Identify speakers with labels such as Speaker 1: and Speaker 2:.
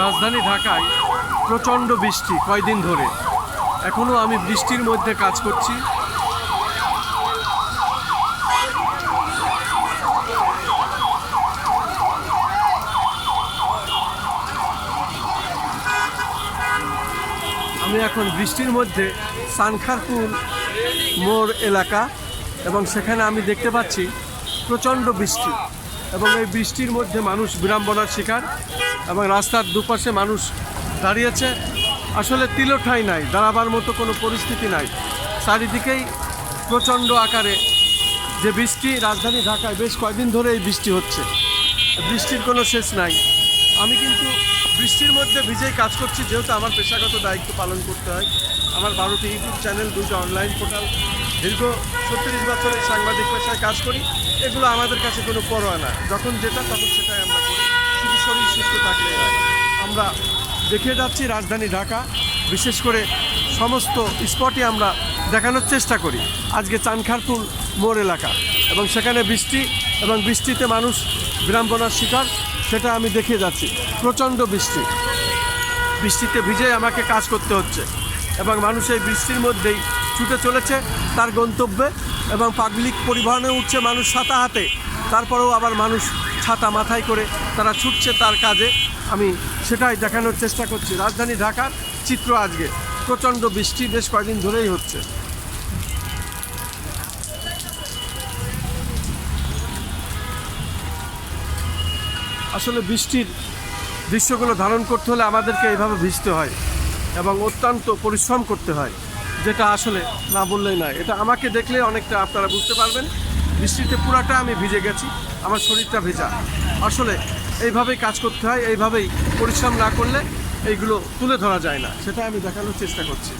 Speaker 1: রাজধানী ঢাকায় প্রচণ্ড বৃষ্টি কয়দিন ধরে। এখনও আমি বৃষ্টির মধ্যে কাজ করছি। আমি এখন বৃষ্টির মধ্যে সানখারপুল মোড় এলাকা, এবং সেখানে আমি দেখতে পাচ্ছি প্রচণ্ড বৃষ্টি, এবং এই বৃষ্টির মধ্যে মানুষ বিড়ম্বনার শিকার, এবং রাস্তার দুপাশে মানুষ দাঁড়িয়েছে। আসলে তিলঠাই নাই, দাঁড়াবার মতো কোনো পরিস্থিতি নাই। চারিদিকেই প্রচণ্ড আকারে যে বৃষ্টি, রাজধানী ঢাকায় বেশ কয়েকদিন ধরে এই বৃষ্টি হচ্ছে, বৃষ্টির কোনো শেষ নাই। আমি কিন্তু বৃষ্টির মধ্যে ভিজেই কাজ করছি, যেহেতু আমার পেশাগত দায়িত্ব পালন করতে হয়। আমার 12টি ইউটিউব চ্যানেল, 2টা অনলাইন পোর্টাল, দীর্ঘ 36 বছরের সাংবাদিক পেশায় কাজ করি। এগুলো আমাদের কাছে কোনো পরোয়া না, যখন যেটা তখন সেটাই আমরা করি, শুধু শরীর সুস্থ থাকলে হয়। আমরা দেখে যাচ্ছি রাজধানী ঢাকা, বিশেষ করে সমস্ত স্পটই আমরা দেখানোর চেষ্টা করি। আজকে চানখারপুল মোড় এলাকা, এবং সেখানে বৃষ্টি, এবং বৃষ্টিতে মানুষ বিড়ম্বনার শিকার, সেটা আমি দেখে যাচ্ছি। প্রচণ্ড বৃষ্টি, বৃষ্টিতে ভিজে আমাকে কাজ করতে হচ্ছে, এবং মানুষ এই বৃষ্টির মধ্যেই ছুটে চলেছে তার গন্তব্যে, এবং পাবলিক পরিবহনে উঠছে মানুষ ছাতা হাতে, তারপরেও আবার মানুষ ছাতা মাথায় করে তারা ছুটছে তার কাজে। আমি সেটাই দেখানোর চেষ্টা করছি। রাজধানী ঢাকার চিত্র আজকে, প্রচণ্ড বৃষ্টি বেশ কয়েকদিন ধরেই হচ্ছে। আসলে বৃষ্টির দৃশ্যগুলো ধারণ করতে হলে আমাদেরকে এইভাবে ভিজতে হয়, এবং অত্যন্ত পরিশ্রম করতে হয়, যেটা আসলে না বললেই নয়। এটা আমাকে দেখলে অনেকটা আপনারা বুঝতে পারবেন। বৃষ্টিতে পুরাটা আমি ভিজে গেছি, আমার শরীরটা ভেজা। আসলে এইভাবেই কাজ করতে হয়, এইভাবেই পরিশ্রম না করলে এইগুলো তুলে ধরা যায় না, সেটা আমি দেখানোর চেষ্টা করছি।